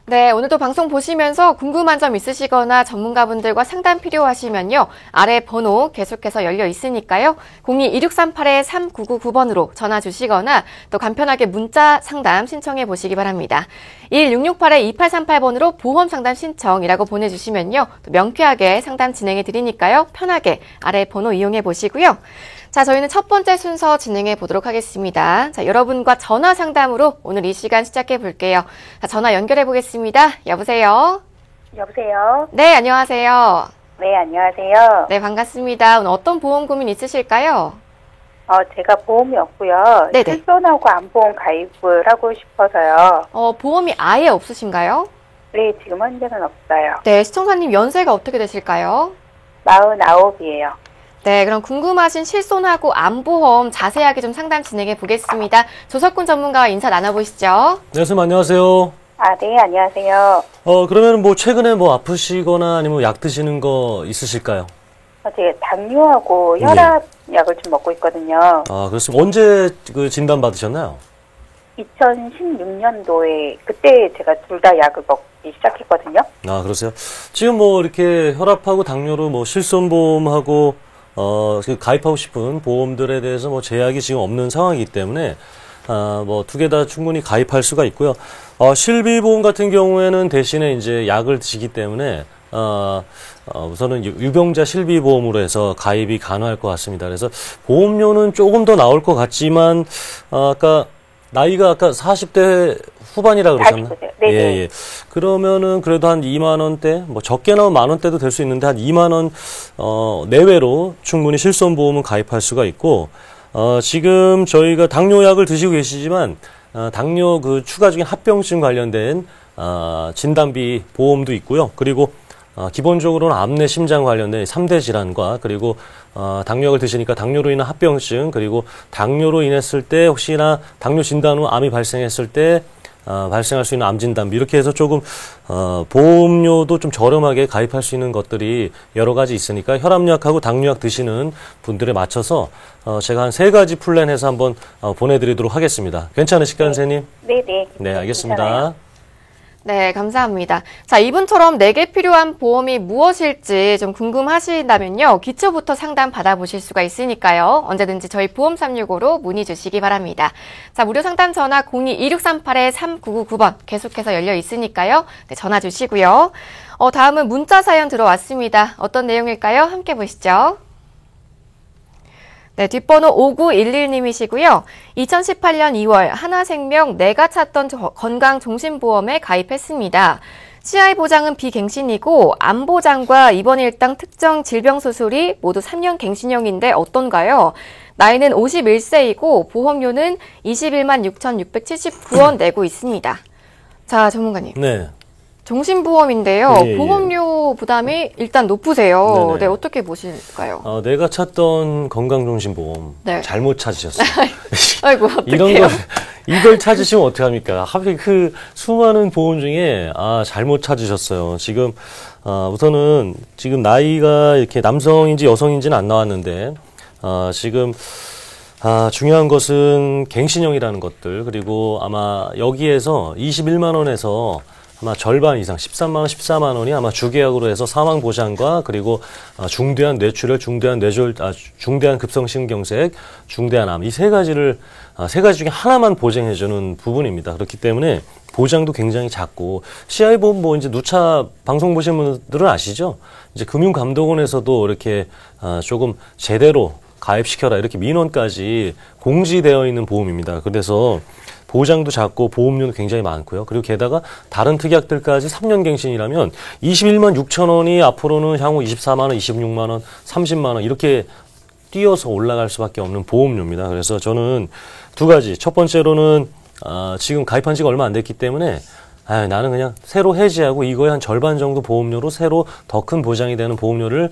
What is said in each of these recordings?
네, 오늘도 방송 보시면서 궁금한 점 있으시거나 전문가분들과 상담 필요하시면요. 아래 번호 계속해서 열려 있으니까요. 02-2638-3999번으로 전화 주시거나 또 간편하게 문자 상담 신청해 보시기 바랍니다. 1668-2838번으로 보험 상담 신청이라고 보내주시면요. 또 명쾌하게 상담 진행해 드리니까요. 편하게 아래 번호 이용해 보시고요. 자, 저희는 첫 번째 순서 진행해 보도록 하겠습니다. 자, 여러분과 전화 상담으로 오늘 이 시간 시작해 볼게요. 자, 전화 연결해 보겠습니다. 여보세요? 여보세요? 네, 안녕하세요. 네, 안녕하세요. 네, 반갑습니다. 오늘 어떤 보험 고민 있으실까요? 제가 보험이 없고요. 네네. 실손하고 암보험 가입을 하고 싶어서요. 보험이 아예 없으신가요? 네, 지금 현재는 없어요. 네, 시청자님 연세가 어떻게 되실까요? 49이에요. 네, 그럼 궁금하신 실손하고 암보험 자세하게 좀 상담 진행해 보겠습니다. 조석훈 전문가와 인사 나눠보시죠. 네, 선생님 안녕하세요. 네, 안녕하세요. 그러면 뭐 최근에 뭐 아프시거나 아니면 약 드시는 거 있으실까요? 제가 당뇨하고 혈압약을 좀 먹고 있거든요. 그렇습니다. 언제 그 진단 받으셨나요? 2016년도에 그때 제가 둘 다 약을 먹기 시작했거든요. 그러세요? 지금 뭐 이렇게 혈압하고 당뇨로 뭐 실손보험하고 가입하고 싶은 보험들에 대해서 뭐 제약이 지금 없는 상황이기 때문에 뭐 두 개 다 충분히 가입할 수가 있고요. 실비보험 같은 경우에는 대신에 이제 약을 드시기 때문에 우선은 유병자 실비보험으로 해서 가입이 가능할 것 같습니다. 그래서 보험료는 조금 더 나올 것 같지만 나이가 아까 40대 후반이라 그러셨나? 40대요. 네. 예. 그러면은 그래도 한 2만 원대, 뭐 적게 나오면 만 원대도 될 수 있는데 한 2만 원 내외로 충분히 실손보험은 가입할 수가 있고 지금 저희가 당뇨약을 드시고 계시지만 당뇨 그 추가적인 합병증 관련된 진단비 보험도 있고요. 그리고 기본적으로는 암내 심장 관련된 3대 질환과 그리고 당뇨약을 드시니까 당뇨로 인한 합병증 그리고 당뇨로 인했을 때 혹시나 당뇨 진단 후 암이 발생했을 때 발생할 수 있는 암 진단비 이렇게 해서 조금 보험료도 좀 저렴하게 가입할 수 있는 것들이 여러 가지 있으니까 혈압약하고 당뇨약 드시는 분들에 맞춰서 제가 한 3가지 플랜해서 한번 보내드리도록 하겠습니다. 괜찮으실까요, 선생님? 네네. 네, 알겠습니다. 괜찮아요. 네, 감사합니다. 자, 이분처럼 내게 필요한 보험이 무엇일지 좀 궁금하신다면요. 기초부터 상담 받아보실 수가 있으니까요. 언제든지 저희 보험 365로 문의 주시기 바랍니다. 자, 무료 상담 전화 02-2638-3999번 계속해서 열려 있으니까요. 네, 전화 주시고요. 다음은 문자 사연 들어왔습니다. 어떤 내용일까요? 함께 보시죠. 네, 뒷번호 5911님이시고요. 2018년 2월 하나생명 내가 찾던 건강종신보험에 가입했습니다. CI 보장은 비갱신이고 암보장과 입원 일당 특정 질병 수술이 모두 3년 갱신형인데 어떤가요? 나이는 51세이고 보험료는 21만 6,679원 내고 있습니다. 자, 전문가님. 네. 종신보험인데요. 예. 보험료 부담이 일단 높으세요. 네네. 네, 어떻게 보실까요? 내가 찾던 건강종신보험 네. 잘못 찾으셨어요. 아이고, 어떡해요? 이걸 찾으시면 어떡합니까? 하필 그 수많은 보험 중에 잘못 찾으셨어요. 지금 우선은 지금 나이가 이렇게 남성인지 여성인지는 안 나왔는데 지금 중요한 것은 갱신형이라는 것들 그리고 아마 여기에서 21만 원에서 아마 절반 이상 13만 원, 14만 원이 아마 주계약으로 해서 사망 보장과 그리고 중대한 뇌출혈, 중대한 뇌졸, 중대한 급성심경색, 중대한 암 이 3가지를 3가지 중에 하나만 보장해주는 부분입니다. 그렇기 때문에 보장도 굉장히 작고 CI보험 뭐 이제 누차 방송 보신 분들은 아시죠? 이제 금융감독원에서도 이렇게 조금 제대로 가입시켜라 이렇게 민원까지 공지되어 있는 보험입니다. 그래서 보장도 작고 보험료도 굉장히 많고요. 그리고 게다가 다른 특약들까지 3년 갱신이라면 21만 6천 원이 앞으로는 향후 24만 원, 26만 원, 30만 원 이렇게 뛰어서 올라갈 수밖에 없는 보험료입니다. 그래서 저는 2가지. 첫 번째로는 지금 가입한 지가 얼마 안 됐기 때문에 나는 그냥 새로 해지하고 이거에 한 절반 정도 보험료로 새로 더 큰 보장이 되는 보험을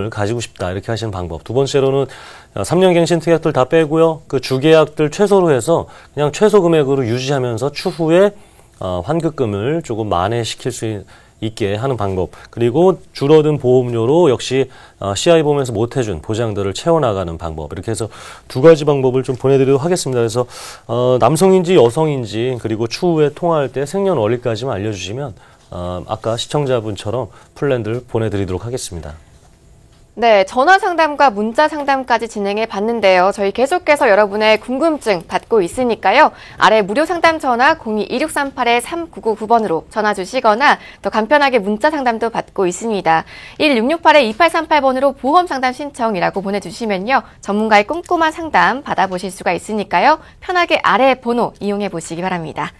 가지고 싶다. 이렇게 하시는 방법. 2번째로는 3년 갱신 특약들 다 빼고요. 그 주계약들 최소로 해서 그냥 최소 금액으로 유지하면서 추후에 환급금을 조금 만회시킬 수 있게 하는 방법, 그리고 줄어든 보험료로 역시 CI보험에서 못해준 보장들을 채워나가는 방법, 이렇게 해서 두 가지 방법을 좀 보내드리도록 하겠습니다. 그래서 남성인지 여성인지, 그리고 추후에 통화할 때 생년월일까지만 알려주시면 아까 시청자분처럼 플랜들 보내드리도록 하겠습니다. 네, 전화 상담과 문자 상담까지 진행해 봤는데요. 저희 계속해서 여러분의 궁금증 받고 있으니까요. 아래 무료 상담 전화 02-2638-3999번으로 전화 주시거나 또 간편하게 문자 상담도 받고 있습니다. 1668-2838번으로 보험 상담 신청이라고 보내주시면요. 전문가의 꼼꼼한 상담 받아보실 수가 있으니까요. 편하게 아래 번호 이용해 보시기 바랍니다.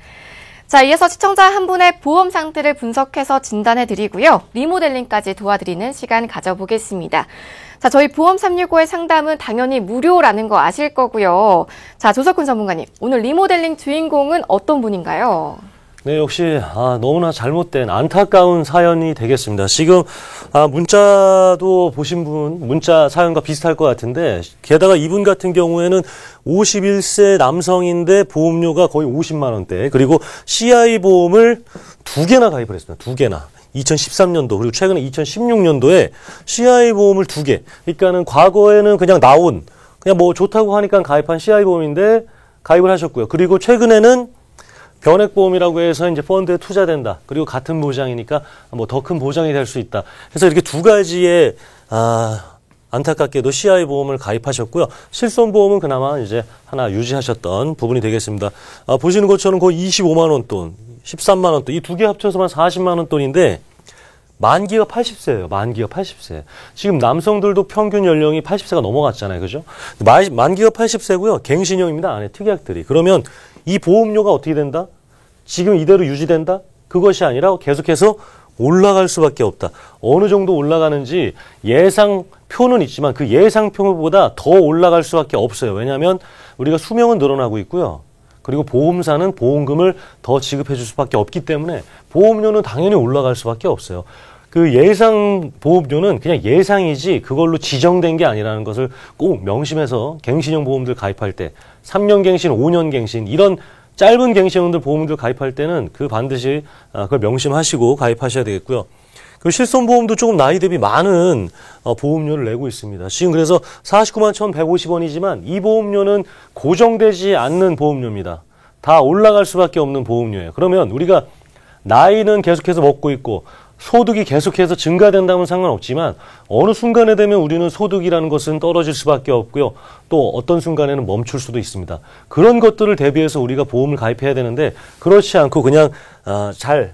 자, 이어서 시청자 한 분의 보험 상태를 분석해서 진단해 드리고요. 리모델링까지 도와드리는 시간 가져보겠습니다. 자, 저희 보험 365의 상담은 당연히 무료라는 거 아실 거고요. 자, 조석훈 전문가님, 오늘 리모델링 주인공은 어떤 분인가요? 네, 역시 너무나 잘못된 안타까운 사연이 되겠습니다. 지금 문자도 보신 분, 문자 사연과 비슷할 것 같은데, 게다가 이분 같은 경우에는 51세 남성인데 보험료가 거의 50만 원대, 그리고 CI 보험을 2개나 가입을 했습니다. 2개나. 2013년도 그리고 최근에 2016년도에 CI 보험을 2개. 그러니까는 과거에는 그냥 뭐 좋다고 하니까 가입한 CI 보험인데 가입을 하셨고요. 그리고 최근에는 변액보험이라고 해서 이제 펀드에 투자된다. 그리고 같은 보장이니까 뭐 더 큰 보장이 될 수 있다. 그래서 이렇게 두 가지의 안타깝게도 CI 보험을 가입하셨고요. 실손보험은 그나마 이제 하나 유지하셨던 부분이 되겠습니다. 보시는 것처럼 거의 25만 원 돈, 13만 원 돈, 이 두 개 합쳐서만 40만 원 돈인데 만기가 80세예요. 만기가 80세. 지금 남성들도 평균 연령이 80세가 넘어갔잖아요. 그죠? 만기가 80세고요. 갱신형입니다. 안에 특약들이. 그러면 이 보험료가 어떻게 된다? 지금 이대로 유지된다? 그것이 아니라 계속해서 올라갈 수밖에 없다. 어느 정도 올라가는지 예상표는 있지만 그 예상표보다 더 올라갈 수밖에 없어요. 왜냐하면 우리가 수명은 늘어나고 있고요. 그리고 보험사는 보험금을 더 지급해 줄 수밖에 없기 때문에 보험료는 당연히 올라갈 수밖에 없어요. 그 예상 보험료는 그냥 예상이지 그걸로 지정된 게 아니라는 것을 꼭 명심해서 갱신형 보험들 가입할 때 3년 갱신, 5년 갱신 이런 짧은 갱신형들 보험들 가입할 때는 그 반드시 그걸 명심하시고 가입하셔야 되겠고요. 그 실손보험도 조금 나이 대비 많은 보험료를 내고 있습니다. 지금 그래서 49만 1,150원이지만 이 보험료는 고정되지 않는 보험료입니다. 다 올라갈 수밖에 없는 보험료예요. 그러면 우리가 나이는 계속해서 먹고 있고 소득이 계속해서 증가된다면 상관없지만 어느 순간에 되면 우리는 소득이라는 것은 떨어질 수밖에 없고요. 또 어떤 순간에는 멈출 수도 있습니다. 그런 것들을 대비해서 우리가 보험을 가입해야 되는데 그렇지 않고 그냥 잘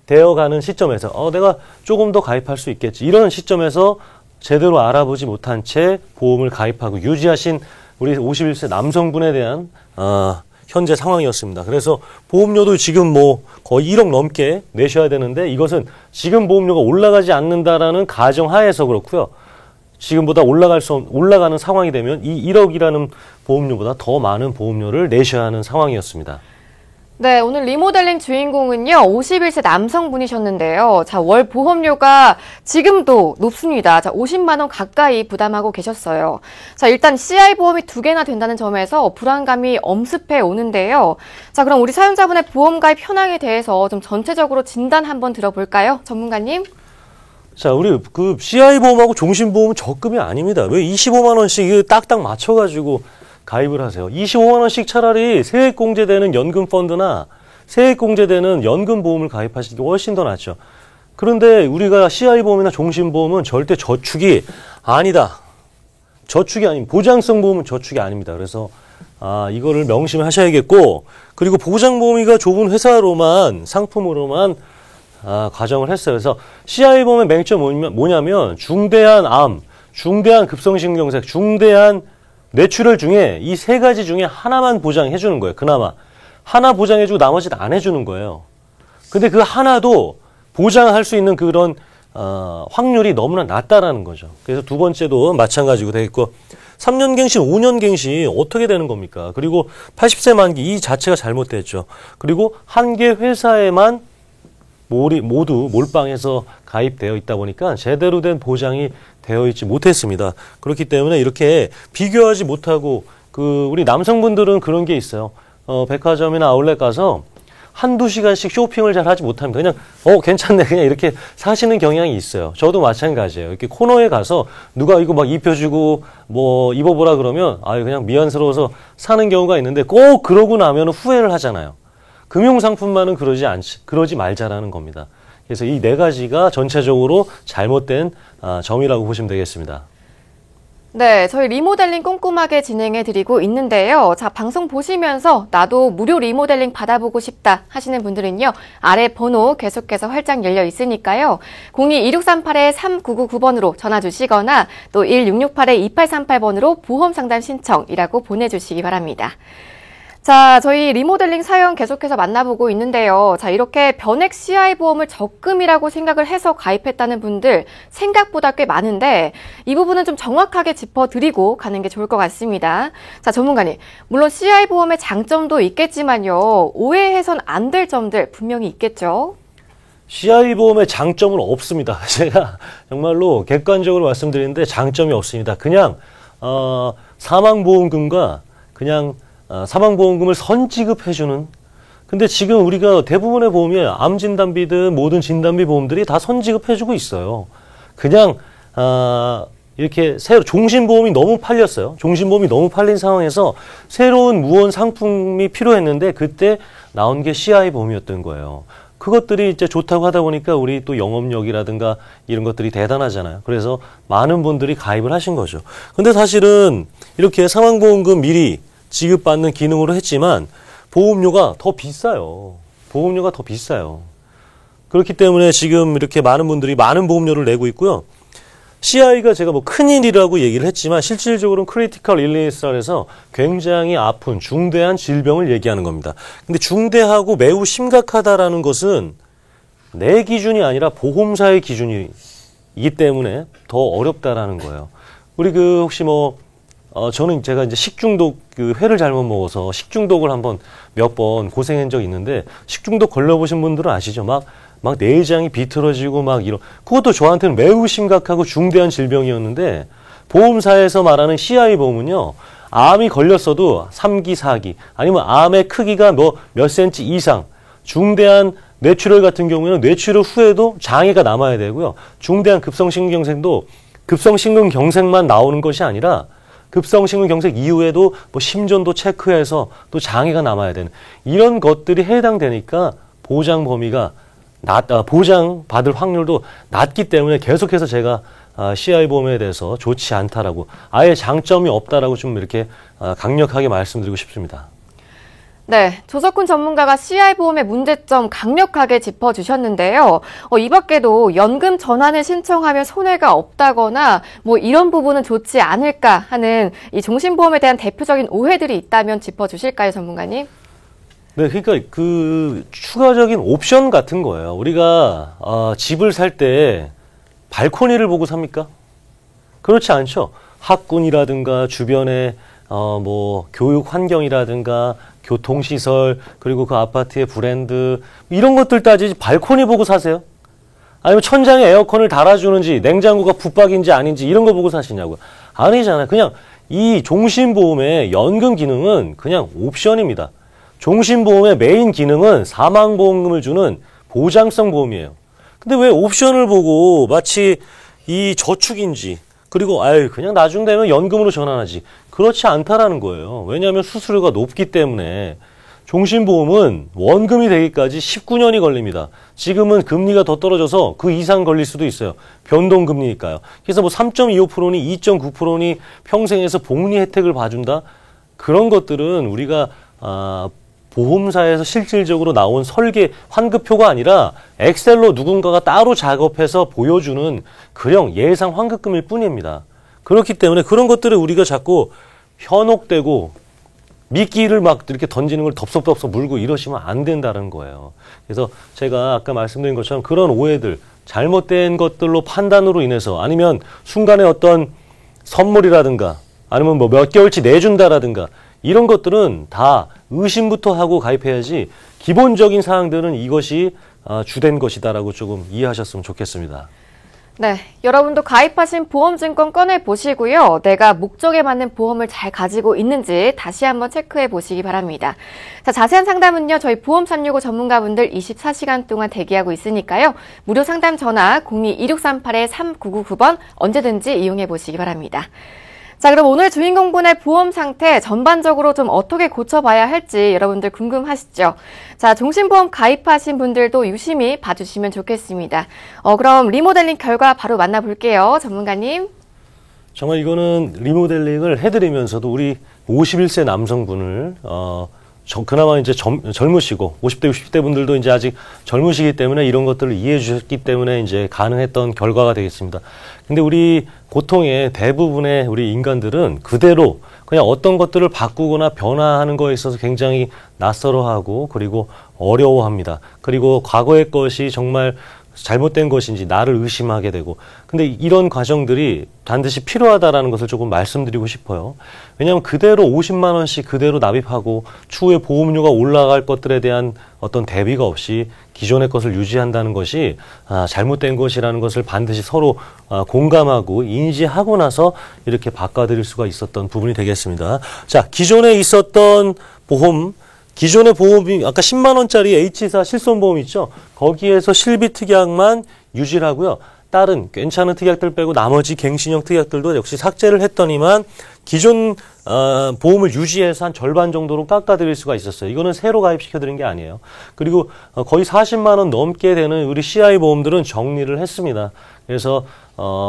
되어가는 시점에서 내가 조금 더 가입할 수 있겠지. 이런 시점에서 제대로 알아보지 못한 채 보험을 가입하고 유지하신 우리 51세 남성분에 대한 현재 상황이었습니다. 그래서 보험료도 지금 뭐 거의 1억 넘게 내셔야 되는데 이것은 지금 보험료가 올라가지 않는다라는 가정하에서 그렇고요. 지금보다 올라가는 상황이 되면 이 1억이라는 보험료보다 더 많은 보험료를 내셔야 하는 상황이었습니다. 네, 오늘 리모델링 주인공은요, 51세 남성분이셨는데요. 자, 월 보험료가 지금도 높습니다. 자, 50만 원 가까이 부담하고 계셨어요. 자, 일단 CI 보험이 2개나 된다는 점에서 불안감이 엄습해 오는데요. 자, 그럼 우리 사연자분의 보험 가입 현황에 대해서 좀 전체적으로 진단 한번 들어볼까요? 전문가님? 자, 우리 그 CI 보험하고 종신보험은 적금이 아닙니다. 왜 25만 원씩 딱딱 맞춰가지고 가입을 하세요. 25만 원씩 차라리 세액공제되는 연금펀드나 세액공제되는 연금보험을 가입하시는 게 훨씬 더 낫죠. 그런데 우리가 CI보험이나 종신보험은 절대 저축이 아니다. 저축이 아닌 보장성 보험은 저축이 아닙니다. 그래서 이거를 명심하셔야겠고 그리고 보장보험이가 좁은 회사로만 상품으로만 가정을 했어요. 그래서 CI보험의 맹점은 뭐냐면 중대한 암, 중대한 급성심경색, 중대한 뇌출혈 중에 이 세 가지 중에 하나만 보장해 주는 거예요. 그나마. 하나 보장해 주고 나머지는 안 해주는 거예요. 근데 그 하나도 보장할 수 있는 그런 확률이 너무나 낮다라는 거죠. 그래서 두 번째도 마찬가지고 되겠고 3년 갱신, 5년 갱신 어떻게 되는 겁니까? 그리고 80세 만기 이 자체가 잘못됐죠. 그리고 한 개 회사에만 모두 몰빵해서 가입되어 있다 보니까 제대로 된 보장이 되어 있지 못했습니다. 그렇기 때문에 이렇게 비교하지 못하고 우리 남성분들은 그런 게 있어요. 백화점이나 아울렛 가서 한두 시간씩 쇼핑을 잘 하지 못합니다. 그냥 괜찮네 그냥 이렇게 사시는 경향이 있어요. 저도 마찬가지예요. 이렇게 코너에 가서 누가 이거 막 입혀주고 뭐 입어보라 그러면 그냥 미안스러워서 사는 경우가 있는데 꼭 그러고 나면 후회를 하잖아요. 금융상품만은 그러지 말자라는 겁니다. 그래서 이 네 가지가 전체적으로 잘못된 점이라고 보시면 되겠습니다. 네, 저희 리모델링 꼼꼼하게 진행해 드리고 있는데요. 자, 방송 보시면서 나도 무료 리모델링 받아보고 싶다 하시는 분들은요. 아래 번호 계속해서 활짝 열려 있으니까요. 02-2638-3999번으로 전화 주시거나 또 1668-2838번으로 보험 상담 신청이라고 보내주시기 바랍니다. 자, 저희 리모델링 사연 계속해서 만나보고 있는데요. 자, 이렇게 변액 CI 보험을 적금이라고 생각을 해서 가입했다는 분들 생각보다 꽤 많은데 이 부분은 좀 정확하게 짚어드리고 가는 게 좋을 것 같습니다. 자, 전문가님, 물론 CI 보험의 장점도 있겠지만요. 오해해선 안 될 점들 분명히 있겠죠? CI 보험의 장점은 없습니다. 제가 정말로 객관적으로 말씀드리는데 장점이 없습니다. 그냥 사망보험금과 그냥 사망보험금을 선지급해주는. 근데 지금 우리가 대부분의 보험이 암진단비든 모든 진단비 보험들이 다 선지급해주고 있어요. 그냥 이렇게 종신보험이 너무 팔렸어요. 종신보험이 너무 팔린 상황에서 새로운 무언 상품이 필요했는데 그때 나온 게 CI 보험이었던 거예요. 그것들이 이제 좋다고 하다 보니까 우리 또 영업력이라든가 이런 것들이 대단하잖아요. 그래서 많은 분들이 가입을 하신 거죠. 근데 사실은 이렇게 사망보험금 미리 지급받는 기능으로 했지만 보험료가 더 비싸요. 보험료가 더 비싸요. 그렇기 때문에 지금 이렇게 많은 분들이 많은 보험료를 내고 있고요. CI가 제가 뭐 큰일이라고 얘기를 했지만 실질적으로는 크리티컬 일리니스라 해서 굉장히 아픈 중대한 질병을 얘기하는 겁니다. 근데 중대하고 매우 심각하다라는 것은 내 기준이 아니라 보험사의 기준이기 때문에 더 어렵다라는 거예요. 우리 혹시 제가 이제 식중독, 회를 잘못 먹어서 식중독을 몇 번 고생한 적이 있는데, 식중독 걸려보신 분들은 아시죠? 막 내장이 비틀어지고 그것도 저한테는 매우 심각하고 중대한 질병이었는데, 보험사에서 말하는 CI 보험은요, 암이 걸렸어도 3기, 4기, 아니면 암의 크기가 몇 센치 이상, 중대한 뇌출혈 같은 경우에는 뇌출혈 후에도 장애가 남아야 되고요. 중대한 급성심근경색만 나오는 것이 아니라, 급성심근경색 이후에도 심전도 체크해서 또 장애가 남아야 되는 이런 것들이 해당되니까 보장 범위가 보장받을 확률도 낮기 때문에 계속해서 제가 CI 보험에 대해서 좋지 않다라고 아예 장점이 없다라고 좀 이렇게 강력하게 말씀드리고 싶습니다. 네, 조석훈 전문가가 CI 보험의 문제점 강력하게 짚어주셨는데요. 이 밖에도 연금 전환을 신청하면 손해가 없다거나 이런 부분은 좋지 않을까 하는 이 종신보험에 대한 대표적인 오해들이 있다면 짚어주실까요, 전문가님? 네, 그러니까 추가적인 옵션 같은 거예요. 우리가 집을 살 때 발코니를 보고 삽니까? 그렇지 않죠. 학군이라든가 주변에 교육 환경이라든가 교통시설, 그리고 그 아파트의 브랜드, 이런 것들 따지지 발코니 보고 사세요? 아니면 천장에 에어컨을 달아주는지, 냉장고가 붙박인지 아닌지, 이런 거 보고 사시냐고요? 아니잖아요. 그냥 이 종신보험의 연금 기능은 그냥 옵션입니다. 종신보험의 메인 기능은 사망보험금을 주는 보장성 보험이에요. 근데 왜 옵션을 보고 마치 이 저축인지, 그리고 그냥 나중 되면 연금으로 전환하지. 그렇지 않다라는 거예요. 왜냐하면 수수료가 높기 때문에 종신보험은 원금이 되기까지 19년이 걸립니다. 지금은 금리가 더 떨어져서 그 이상 걸릴 수도 있어요. 변동금리니까요. 그래서 3.25%니 2.9%니 평생에서 복리 혜택을 봐준다? 그런 것들은 우리가 보험사에서 실질적으로 나온 설계 환급표가 아니라 엑셀로 누군가가 따로 작업해서 보여주는 그냥 예상 환급금일 뿐입니다. 그렇기 때문에 그런 것들을 우리가 자꾸 현혹되고 미끼를 이렇게 던지는 걸 덥석덥석 물고 이러시면 안 된다는 거예요. 그래서 제가 아까 말씀드린 것처럼 그런 오해들, 잘못된 것들로 판단으로 인해서 아니면 순간에 어떤 선물이라든가 아니면 몇 개월치 내준다라든가 이런 것들은 다 의심부터 하고 가입해야지 기본적인 사항들은 이것이 주된 것이다라고 조금 이해하셨으면 좋겠습니다. 네, 여러분도 가입하신 보험증권 꺼내 보시고요. 내가 목적에 맞는 보험을 잘 가지고 있는지 다시 한번 체크해 보시기 바랍니다. 자, 자세한 상담은요. 저희 보험 365 전문가분들 24시간 동안 대기하고 있으니까요. 무료 상담 전화 02-2638-3999번 언제든지 이용해 보시기 바랍니다. 자, 그럼 오늘 주인공분의 보험 상태 전반적으로 좀 어떻게 고쳐봐야 할지 여러분들 궁금하시죠? 자, 종신보험 가입하신 분들도 유심히 봐주시면 좋겠습니다. 그럼 리모델링 결과 바로 만나볼게요. 전문가님. 정말 이거는 리모델링을 해드리면서도 우리 51세 남성분을 그나마 이제 젊으시고 50대, 60대 분들도 이제 아직 젊으시기 때문에 이런 것들을 이해해 주셨기 때문에 이제 가능했던 결과가 되겠습니다. 근데 우리 보통의 대부분의 우리 인간들은 그대로 그냥 어떤 것들을 바꾸거나 변화하는 거에 있어서 굉장히 낯설어하고 그리고 어려워합니다. 그리고 과거의 것이 정말 잘못된 것인지 나를 의심하게 되고 근데 이런 과정들이 반드시 필요하다라는 것을 조금 말씀드리고 싶어요. 왜냐하면 그대로 50만 원씩 그대로 납입하고 추후에 보험료가 올라갈 것들에 대한 어떤 대비가 없이 기존의 것을 유지한다는 것이 잘못된 것이라는 것을 반드시 서로 공감하고 인지하고 나서 이렇게 바꿔드릴 수가 있었던 부분이 되겠습니다. 자, 기존에 있었던 보험 기존의 보험이 아까 10만 원짜리 H사 실손보험 있죠? 거기에서 실비 특약만 유지를 하고요. 다른 괜찮은 특약들 빼고 나머지 갱신형 특약들도 역시 삭제를 했더니만 기존 보험을 유지해서 한 절반 정도로 깎아드릴 수가 있었어요. 이거는 새로 가입시켜드린 게 아니에요. 그리고 거의 40만 원 넘게 되는 우리 CI 보험들은 정리를 했습니다. 그래서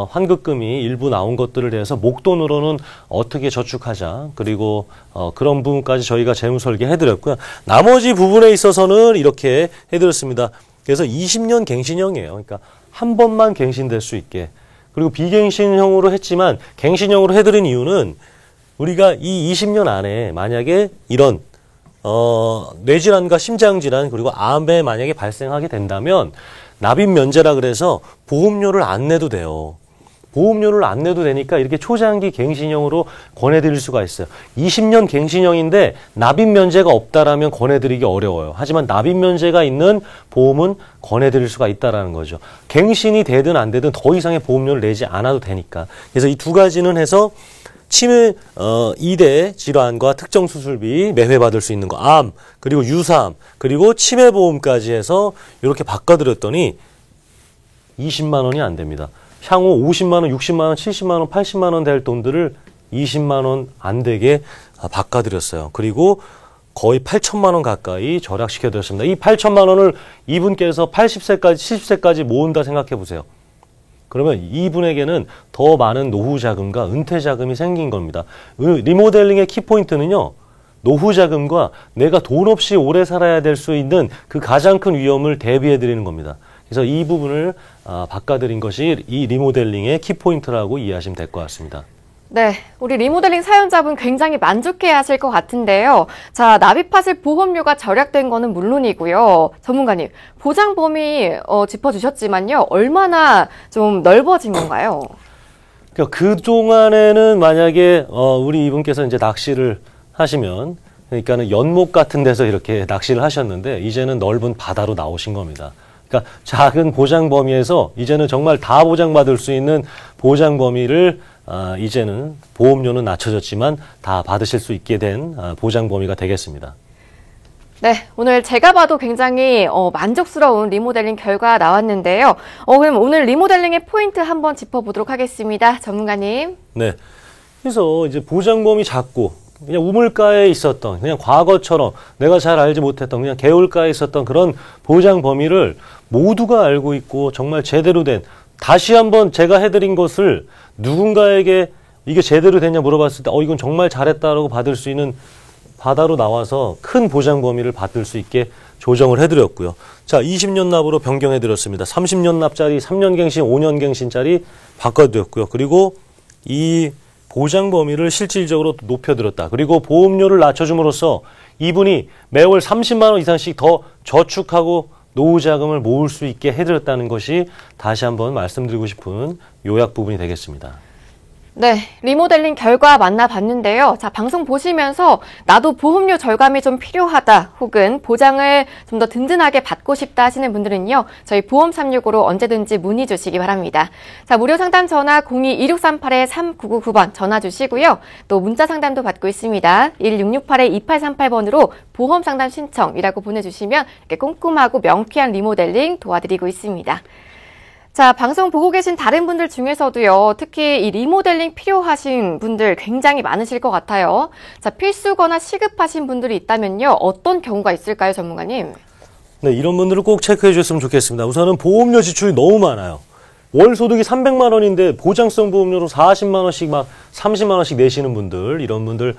환급금이 일부 나온 것들을 대해서 목돈으로는 어떻게 저축하자. 그리고 그런 부분까지 저희가 재무설계 해드렸고요. 나머지 부분에 있어서는 이렇게 해드렸습니다. 그래서 20년 갱신형이에요. 그러니까 한 번만 갱신될 수 있게. 그리고 비갱신형으로 했지만 갱신형으로 해드린 이유는 우리가 이 20년 안에 만약에 이런 뇌질환과 심장질환 그리고 암에 만약에 발생하게 된다면 납입 면제라 그래서 보험료를 안 내도 돼요. 보험료를 안 내도 되니까 이렇게 초장기 갱신형으로 권해드릴 수가 있어요. 20년 갱신형인데 납입 면제가 없다라면 권해드리기 어려워요. 하지만 납입 면제가 있는 보험은 권해드릴 수가 있다라는 거죠. 갱신이 되든 안 되든 더 이상의 보험료를 내지 않아도 되니까. 그래서 이 두 가지는 해서 치매 2대 질환과 특정 수술비 매회 받을 수 있는 거, 암, 그리고 유사암, 그리고 치매 보험까지 해서 이렇게 바꿔드렸더니 20만 원이 안 됩니다. 향후 50만 원, 60만 원, 70만 원, 80만 원 될 돈들을 20만 원 안 되게 바꿔드렸어요. 그리고 거의 8천만 원 가까이 절약시켜드렸습니다. 이 8천만 원을 이분께서 80세까지, 70세까지 모은다 생각해 보세요. 그러면 이분에게는 더 많은 노후 자금과 은퇴 자금이 생긴 겁니다. 리모델링의 키포인트는요. 노후 자금과 내가 돈 없이 오래 살아야 될 수 있는 그 가장 큰 위험을 대비해 드리는 겁니다. 그래서 이 부분을 바꿔드린 것이 이 리모델링의 키포인트라고 이해하시면 될 것 같습니다. 네, 우리 리모델링 사연자분 굉장히 만족해 하실 것 같은데요. 자, 납입하실 보험료가 절약된 거는 물론이고요. 전문가님, 보장 범위 짚어주셨지만요. 얼마나 좀 넓어진 건가요? 그러니까 그동안에는 만약에 우리 이분께서 이제 낚시를 하시면 그러니까는 연못 같은 데서 이렇게 낚시를 하셨는데 이제는 넓은 바다로 나오신 겁니다. 그러니까 작은 보장 범위에서 이제는 정말 다 보장받을 수 있는 보장 범위를 이제는 보험료는 낮춰졌지만 다 받으실 수 있게 된 보장 범위가 되겠습니다. 네, 오늘 제가 봐도 굉장히 만족스러운 리모델링 결과 나왔는데요. 그럼 오늘 리모델링의 포인트 한번 짚어보도록 하겠습니다. 전문가님. 네, 그래서 이제 보장 범위 작고 그냥 우물가에 있었던 그냥 과거처럼 내가 잘 알지 못했던 그냥 개울가에 있었던 그런 보장 범위를 모두가 알고 있고 정말 제대로 된 다시 한번 제가 해드린 것을 누군가에게 이게 제대로 됐냐 물어봤을 때 이건 정말 잘했다라고 받을 수 있는 바다로 나와서 큰 보장 범위를 받을 수 있게 조정을 해드렸고요. 자, 20년 납으로 변경해드렸습니다. 30년 납짜리, 3년 갱신, 5년 갱신짜리 바꿔드렸고요. 그리고 이 보장 범위를 실질적으로 높여드렸다. 그리고 보험료를 낮춰줌으로써 이분이 매월 30만 원 이상씩 더 저축하고 노후 자금을 모을 수 있게 해드렸다는 것이 다시 한번 말씀드리고 싶은 요약 부분이 되겠습니다. 네, 리모델링 결과 만나봤는데요. 자, 방송 보시면서 나도 보험료 절감이 좀 필요하다, 혹은 보장을 좀 더 든든하게 받고 싶다 하시는 분들은요, 저희 보험 365로 언제든지 문의 주시기 바랍니다. 자, 무료 상담 전화 02-2638-3999번 전화 주시고요. 또 문자 상담도 받고 있습니다. 1668-2838번으로 보험 상담 신청이라고 보내주시면 이렇게 꼼꼼하고 명쾌한 리모델링 도와드리고 있습니다. 자, 방송 보고 계신 다른 분들 중에서도요, 특히 이 리모델링 필요하신 분들 굉장히 많으실 것 같아요. 자, 필수거나 시급하신 분들이 있다면요, 어떤 경우가 있을까요, 전문가님? 네, 이런 분들을 꼭 체크해 주셨으면 좋겠습니다. 우선은 보험료 지출이 너무 많아요. 월 소득이 300만 원인데 보장성 보험료로 40만 원씩 막 30만 원씩 내시는 분들, 이런 분들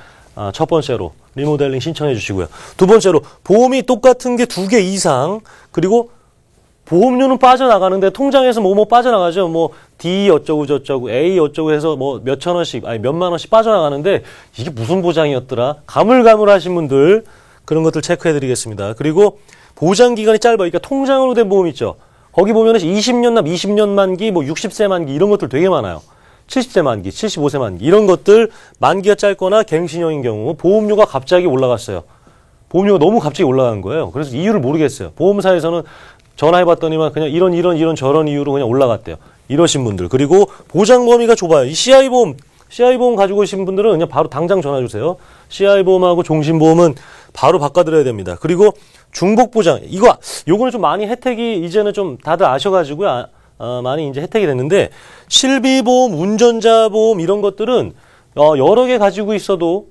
첫 번째로 리모델링 신청해 주시고요. 두 번째로 보험이 똑같은 게 2개 이상, 그리고 보험료는 빠져나가는데 통장에서 뭐 빠져나가죠. 뭐 D 어쩌고 저쩌고 A 어쩌고 해서 뭐 몇천 원씩, 아니 몇만 원씩 빠져나가는데 이게 무슨 보장이었더라? 가물가물하신 분들, 그런 것들 체크해 드리겠습니다. 그리고 보장 기간이 짧아. 그러니까 통장으로 된 보험 있죠. 거기 보면은 20년 납, 20년 만기, 뭐 60세 만기 이런 것들 되게 많아요. 70세 만기, 75세 만기 이런 것들 만기가 짧거나 갱신형인 경우 보험료가 갑자기 올라갔어요. 보험료가 너무 갑자기 올라간 거예요. 그래서 이유를 모르겠어요. 보험사에서는 전화해봤더니만 그냥 이런 저런 이유로 그냥 올라갔대요. 이러신 분들. 그리고 보장 범위가 좁아요. 이 CI보험 가지고 계신 분들은 그냥 바로 당장 전화 주세요. CI보험하고 종신보험은 바로 바꿔드려야 됩니다. 그리고 중복보장. 요거는 좀 많이 혜택이 이제는 좀 다들 아셔가지고요. 많이 이제 혜택이 됐는데, 실비보험, 운전자보험 이런 것들은 여러 개 가지고 있어도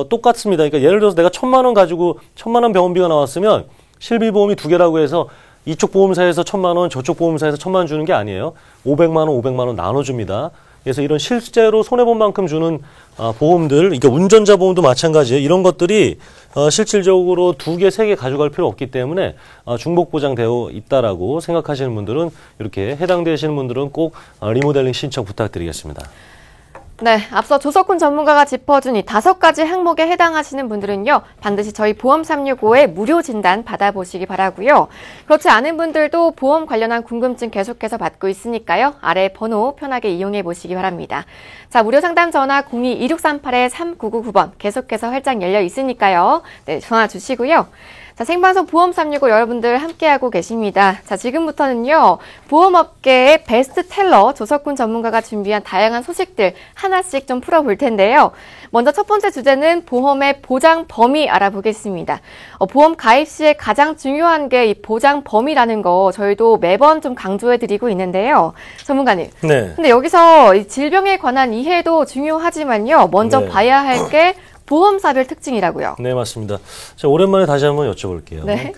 똑같습니다. 그러니까 예를 들어서 내가 1,000만 원 가지고 1,000만 원 병원비가 나왔으면 실비보험이 2개라고 해서 이쪽 보험사에서 1,000만 원, 저쪽 보험사에서 1,000만 원 주는 게 아니에요. 500만 원 나눠줍니다. 그래서 이런 실제로 손해본 만큼 주는 보험들, 그러니까 운전자 보험도 마찬가지예요. 이런 것들이 실질적으로 2개, 3개 가져갈 필요 없기 때문에 중복 보장되어 있다라고 생각하시는 분들은, 이렇게 해당되시는 분들은 꼭 리모델링 신청 부탁드리겠습니다. 네, 앞서 조석훈 전문가가 짚어준 이 5가지 항목에 해당하시는 분들은요, 반드시 저희 보험 365의 무료 진단 받아보시기 바라고요. 그렇지 않은 분들도 보험 관련한 궁금증 계속해서 받고 있으니까요, 아래 번호 편하게 이용해 보시기 바랍니다. 자, 무료 상담 전화 02-2638-3999번 계속해서 활짝 열려 있으니까요, 네, 전화 주시고요. 자, 생방송 보험 365 여러분들 함께하고 계십니다. 자, 지금부터는요, 보험업계의 베스트텔러 조석훈 전문가가 준비한 다양한 소식들 하나씩 좀 풀어볼 텐데요. 먼저 첫 번째 주제는 보험의 보장 범위 알아보겠습니다. 보험 가입 시에 가장 중요한 게 이 보장 범위라는 거 저희도 매번 좀 강조해드리고 있는데요. 전문가님. 네. 근데 여기서 이 질병에 관한 이해도 중요하지만요, 먼저 네. 봐야 할 게 보험사별 특징이라고요. 네, 맞습니다. 자, 오랜만에 다시 한번 여쭤볼게요. 네.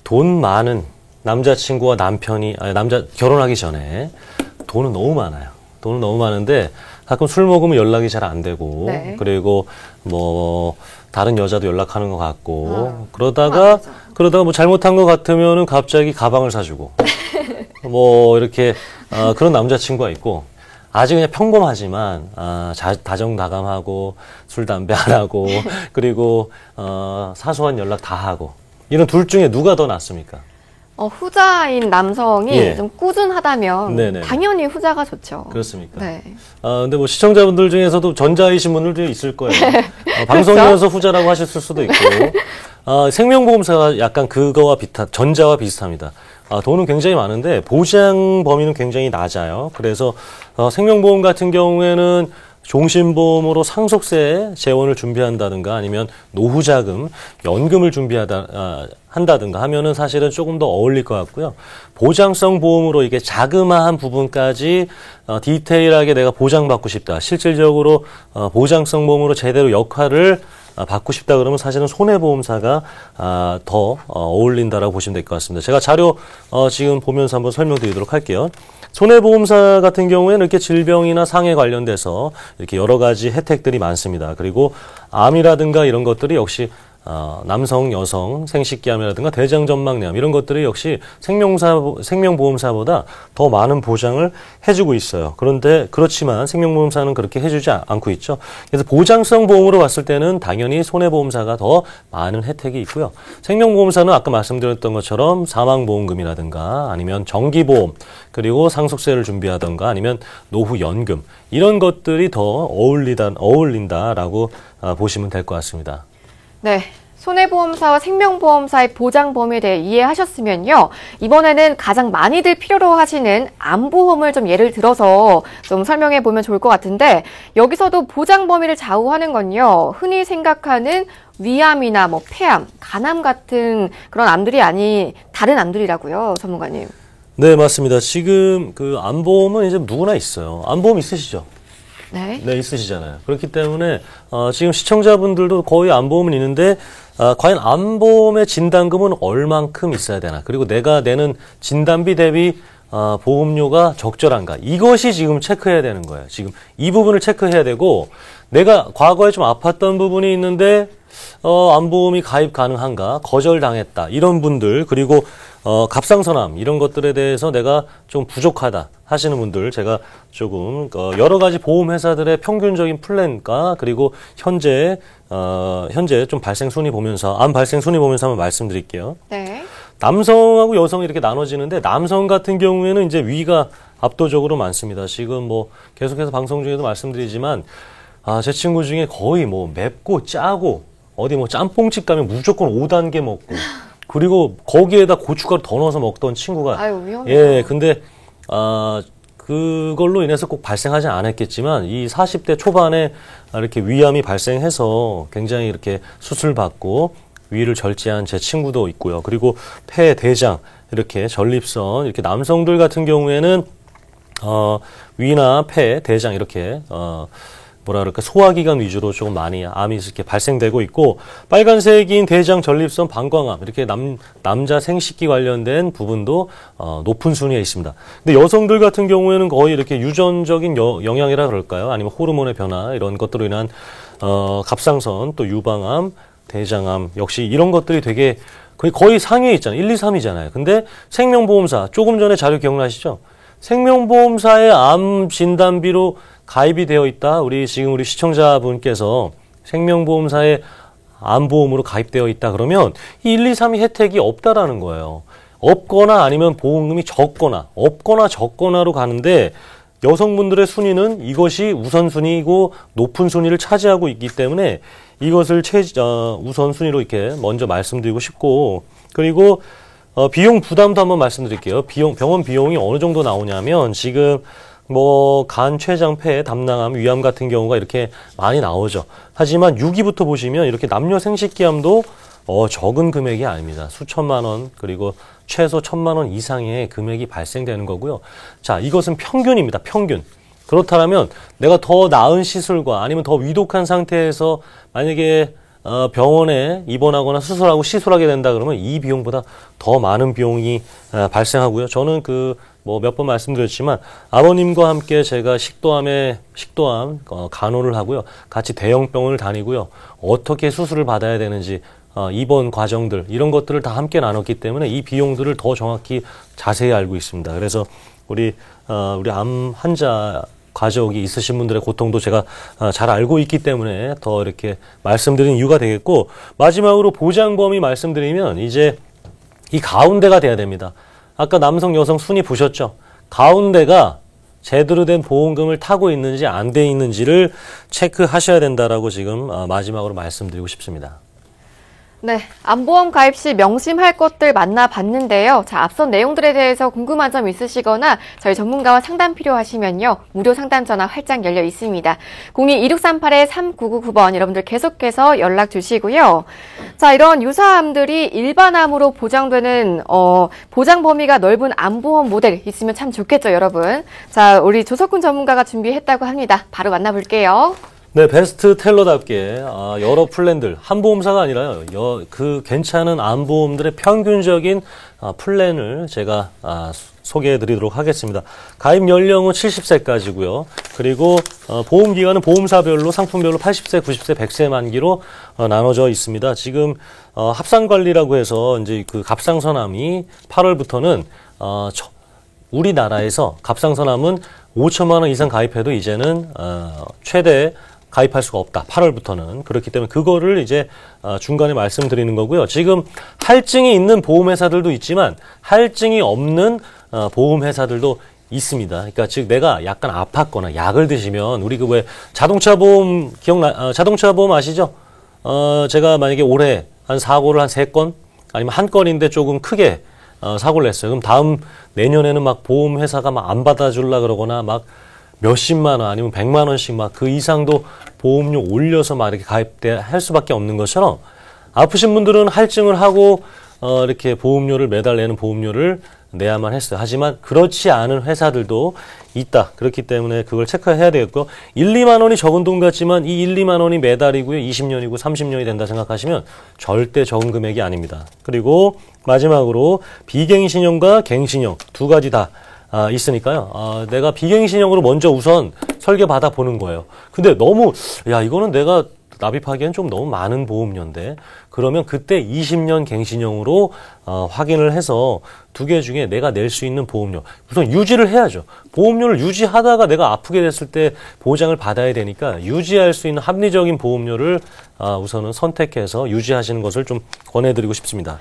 돈 많은 남자친구와 결혼하기 전에 돈은 너무 많아요. 돈은 너무 많은데 가끔 술 먹으면 연락이 잘 안 되고, 네. 그리고 뭐 다른 여자도 연락하는 것 같고, 그러다가 뭐 잘못한 것 같으면은 갑자기 가방을 사주고, 뭐 이렇게 그런 남자친구가 있고, 아직 그냥 평범하지만 다정다감하고 술 담배 안 하고 그리고 사소한 연락 다 하고, 이런 둘 중에 누가 더 낫습니까? 후자인 남성이 예. 좀 꾸준하다면 네네. 당연히 후자가 좋죠. 그렇습니까? 네. 근데 뭐 시청자분들 중에서도 전자이신 분들도 있을 거예요. 방송이어서 후자라고 하셨을 수도 있고, 생명보험사가 약간 전자와 비슷합니다. 돈은 굉장히 많은데 보장 범위는 굉장히 낮아요. 그래서 생명보험 같은 경우에는 종신보험으로 상속세 재원을 준비한다든가 아니면 노후자금, 연금을 한다든가 하면은 사실은 조금 더 어울릴 것 같고요. 보장성 보험으로 이게 자그마한 부분까지 디테일하게 내가 보장받고 싶다. 실질적으로 보장성 보험으로 제대로 역할을 받고 싶다 그러면 사실은 손해보험사가 더 어울린다라고 보시면 될 것 같습니다. 제가 자료 지금 보면서 한번 설명드리도록 할게요. 손해보험사 같은 경우에는 이렇게 질병이나 상해 관련돼서 이렇게 여러 가지 혜택들이 많습니다. 그리고 암이라든가 이런 것들이 역시 남성, 여성, 생식기암이라든가 대장전막염 이런 것들이 역시 생명보험사보다 더 많은 보장을 해주고 있어요. 그런데 그렇지만 생명보험사는 그렇게 해주지 않고 있죠. 그래서 보장성 보험으로 봤을 때는 당연히 손해보험사가 더 많은 혜택이 있고요. 생명보험사는 아까 말씀드렸던 것처럼 사망보험금이라든가 아니면 정기보험 그리고 상속세를 준비하던가 아니면 노후연금 이런 것들이 더 어울린다라고 보시면 될 것 같습니다. 네. 손해보험사와 생명보험사의 보장 범위에 대해 이해하셨으면요. 이번에는 가장 많이들 필요로 하시는 암보험을 좀 예를 들어서 좀 설명해 보면 좋을 것 같은데 여기서도 보장 범위를 좌우하는 건요. 흔히 생각하는 위암이나 뭐 폐암, 간암 같은 그런 암들이 아닌 다른 암들이라고요. 전문가님. 네, 맞습니다. 지금 그 암보험은 이제 누구나 있어요. 암보험 있으시죠? 네. 네, 있으시잖아요. 그렇기 때문에 지금 시청자분들도 거의 암보험은 있는데 과연 암보험의 진단금은 얼만큼 있어야 되나? 그리고 내가 내는 진단비 대비 보험료가 적절한가? 이것이 지금 체크해야 되는 거예요. 지금 이 부분을 체크해야 되고 내가 과거에 좀 아팠던 부분이 있는데 암보험이 가입 가능한가? 거절당했다. 이런 분들 그리고 갑상선암 이런 것들에 대해서 내가 좀 부족하다 하시는 분들 제가 조금 여러 가지 보험회사들의 평균적인 플랜가 그리고 현재 좀 발생 순위 보면서 암 발생 순위 보면서 한번 말씀드릴게요. 네. 남성하고 여성이 이렇게 나눠지는데 남성 같은 경우에는 이제 위가 압도적으로 많습니다. 지금 뭐 계속해서 방송 중에도 말씀드리지만 제 친구 중에 거의 뭐 맵고 짜고 어디 뭐 짬뽕집 가면 무조건 5단계 먹고 그리고 거기에다 고춧가루 더 넣어서 먹던 친구가 아유, 위험해요. 예, 근데 그걸로 인해서 꼭 발생하지 않았겠지만 이 40대 초반에 이렇게 위암이 발생해서 굉장히 이렇게 수술받고 위를 절제한 제 친구도 있고요. 그리고 폐, 대장 이렇게 전립선 이렇게 남성들 같은 경우에는 위나 폐, 대장 이렇게 뭐라 그럴까 소화기관 위주로 조금 많이 암이 이렇게 발생되고 있고 빨간색인 대장, 전립선, 방광암 이렇게 남자 생식기 관련된 부분도 높은 순위에 있습니다. 근데 여성들 같은 경우에는 거의 이렇게 유전적인 영향이라 그럴까요? 아니면 호르몬의 변화 이런 것들로 인한 갑상선 또 유방암, 대장암 역시 이런 것들이 되게 거의 상위에 있잖아요. 1, 2, 3이잖아요. 근데 생명보험사 조금 전에 자료 기억나시죠? 생명보험사의 암 진단비로 가입이 되어 있다. 우리 시청자분께서 생명보험사의 암보험으로 가입되어 있다. 그러면 이 1, 2, 3위 혜택이 없다라는 거예요. 없거나 아니면 보험금이 적거나 없거나 적거나로 가는데 여성분들의 순위는 이것이 우선순위이고 높은 순위를 차지하고 있기 때문에 이것을 우선순위로 이렇게 먼저 말씀드리고 싶고 그리고 비용 부담도 한번 말씀드릴게요. 병원 비용이 어느 정도 나오냐면 지금 뭐 간, 췌장, 폐, 담낭암, 위암 같은 경우가 이렇게 많이 나오죠. 하지만 6위부터 보시면 이렇게 남녀 생식기암도 적은 금액이 아닙니다. 수천만 원 그리고 최소 1,000만 원 이상의 금액이 발생되는 거고요. 자, 이것은 평균입니다. 평균. 그렇다면 내가 더 나은 시술과 아니면 더 위독한 상태에서 만약에 병원에 입원하거나 수술하고 시술하게 된다 그러면 이 비용보다 더 많은 비용이 발생하고요. 저는 몇 번 말씀드렸지만 아버님과 함께 제가 식도암 간호를 하고요. 같이 대형병원을 다니고요. 어떻게 수술을 받아야 되는지 입원 과정들 이런 것들을 다 함께 나눴기 때문에 이 비용들을 더 정확히 자세히 알고 있습니다. 그래서 우리 암 환자 가족이 있으신 분들의 고통도 제가 잘 알고 있기 때문에 더 이렇게 말씀드린 이유가 되겠고 마지막으로 보장 범위 말씀드리면 이제 이 가운데가 돼야 됩니다. 아까 남성, 여성 순위 보셨죠? 가운데가 제대로 된 보험금을 타고 있는지 안 돼 있는지를 체크하셔야 된다라고 지금 마지막으로 말씀드리고 싶습니다. 네, 암보험 가입 시 명심할 것들 만나봤는데요. 자, 앞선 내용들에 대해서 궁금한 점 있으시거나 저희 전문가와 상담 필요하시면요. 무료 상담 전화 활짝 열려 있습니다. 02-2638-3999번 여러분들 계속해서 연락 주시고요. 자, 이런 유사암들이 일반암으로 보장되는 보장 범위가 넓은 암보험 모델 있으면 참 좋겠죠, 여러분. 자, 우리 조석훈 전문가가 준비했다고 합니다. 바로 만나볼게요. 네, 베스트 텔러답게 여러 플랜들, 한 보험사가 아니라요. 그 괜찮은 암보험들의 평균적인 플랜을 제가 소개해드리도록 하겠습니다. 가입 연령은 70세까지고요. 그리고 보험 기간은 보험사별로 상품별로 80세, 90세, 100세 만기로 나눠져 있습니다. 지금 합산관리라고 해서 이제 그 갑상선암이 8월부터는 우리나라에서 갑상선암은 5천만 원 이상 가입해도 이제는 최대 가입할 수가 없다. 8월부터는. 그렇기 때문에 그거를 이제 중간에 말씀드리는 거고요. 지금 할증이 있는 보험회사들도 있지만 할증이 없는 보험회사들도 있습니다. 그러니까 즉 내가 약간 아팠거나 약을 드시면 우리 그 왜 자동차 보험 자동차 보험 아시죠? 제가 만약에 올해 한 사고를 한 3건 아니면 한 건인데 조금 크게 사고를 냈어요. 그럼 다음 내년에는 막 보험회사가 막 안 받아줄라 그러거나 막 몇십만 원 아니면 100만 원씩 막 그 이상도 보험료 올려서 막 이렇게 가입할 수밖에 없는 것처럼 아프신 분들은 할증을 하고 이렇게 보험료를 매달 내는 보험료를 내야만 했어요. 하지만 그렇지 않은 회사들도 있다. 그렇기 때문에 그걸 체크해야 되겠고 1, 2만 원이 적은 돈 같지만 이 1, 2만 원이 매달이고요. 20년이고 30년이 된다 생각하시면 절대 적은 금액이 아닙니다. 그리고 마지막으로 비갱신형과 갱신형 두 가지 다 있으니까요. 내가 비갱신형으로 먼저 우선 설계 받아 보는 거예요. 근데 너무 이거는 내가 납입하기엔 좀 너무 많은 보험료인데 그러면 그때 20년 갱신형으로 확인을 해서 두 개 중에 내가 낼 수 있는 보험료 우선 유지를 해야죠. 보험료를 유지하다가 내가 아프게 됐을 때 보장을 받아야 되니까 유지할 수 있는 합리적인 보험료를 우선은 선택해서 유지하시는 것을 좀 권해드리고 싶습니다.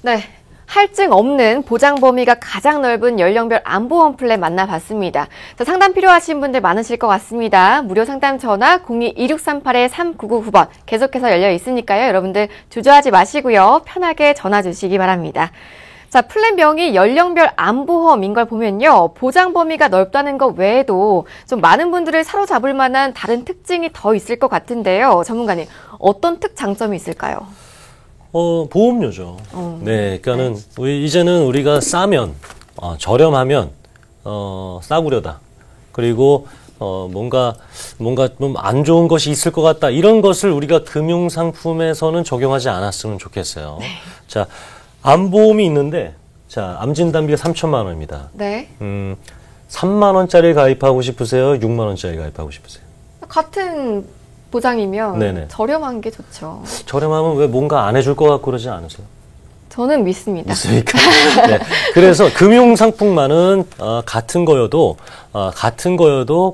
네. 할증 없는 보장 범위가 가장 넓은 연령별 암보험 플랜 만나봤습니다. 자, 상담 필요하신 분들 많으실 것 같습니다. 무료 상담 전화 02-2638-3999번 계속해서 열려 있으니까요. 여러분들 주저하지 마시고요. 편하게 전화 주시기 바랍니다. 자, 플랜명이 연령별 암보험인 걸 보면요. 보장 범위가 넓다는 것 외에도 좀 많은 분들을 사로잡을 만한 다른 특징이 더 있을 것 같은데요. 전문가님, 어떤 특장점이 있을까요? 보험료죠. 네, 그러니까는 이제는 우리가 싸면 저렴하면 싸구려다. 그리고 뭔가 좀 안 좋은 것이 있을 것 같다. 이런 것을 우리가 금융 상품에서는 적용하지 않았으면 좋겠어요. 네. 자, 암보험이 있는데 자, 암 진단비가 3천만 원입니다. 네. 3만 원짜리 가입하고 싶으세요? 6만 원짜리 가입하고 싶으세요? 같은 보장이면 네네. 저렴한 게 좋죠. 저렴하면 왜 뭔가 안 해줄 것 같고 그러지 않으세요? 저는 믿습니다. 있으니까. 네. 그래서 금융상품만은 같은 거여도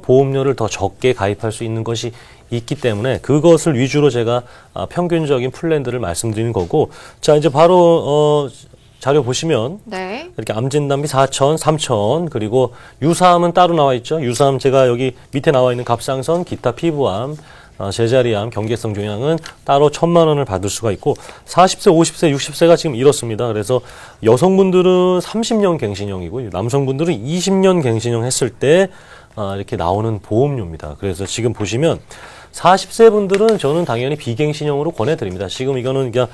보험료를 더 적게 가입할 수 있는 것이 있기 때문에 그것을 위주로 제가 평균적인 플랜들을 말씀드리는 거고, 자 이제 바로 자료 보시면 네. 이렇게 암진단비 4천, 3천, 그리고 유사암은 따로 나와 있죠. 유사암 제가 여기 밑에 나와 있는 갑상선, 기타 피부암, 제자리암, 경계성 종양은 따로 1,000만 원을 받을 수가 있고 40세, 50세, 60세가 지금 이렇습니다. 그래서 여성분들은 30년 갱신형이고 남성분들은 20년 갱신형 했을 때 이렇게 나오는 보험료입니다. 그래서 지금 보시면 40세 분들은 저는 당연히 비갱신형으로 권해드립니다. 지금 이거는 그냥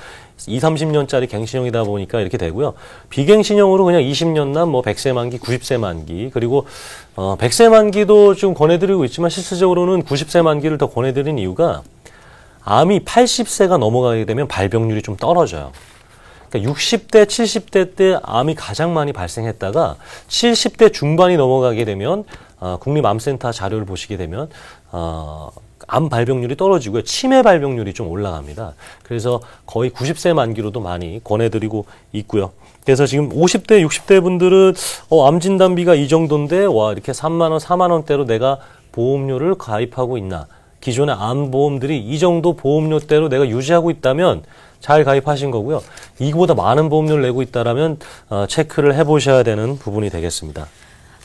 20, 30년짜리 갱신형이다 보니까 이렇게 되고요. 비갱신형으로 그냥 20년 난 뭐 100세 만기, 90세 만기, 그리고 100세 만기도 좀 권해드리고 있지만 실질적으로는 90세 만기를 더 권해드린 이유가 암이 80세가 넘어가게 되면 발병률이 좀 떨어져요. 그러니까 60대, 70대 때 암이 가장 많이 발생했다가 70대 중반이 넘어가게 되면 국립암센터 자료를 보시게 되면 암 발병률이 떨어지고요. 치매 발병률이 좀 올라갑니다. 그래서 거의 90세 만기로도 많이 권해드리고 있고요. 그래서 지금 50대, 60대 분들은 암 진단비가 이 정도인데 와 이렇게 3만 원, 4만 원대로 내가 보험료를 가입하고 있나. 기존의 암 보험들이 이 정도 보험료대로 내가 유지하고 있다면 잘 가입하신 거고요. 이거보다 많은 보험료를 내고 있다라면 체크를 해보셔야 되는 부분이 되겠습니다.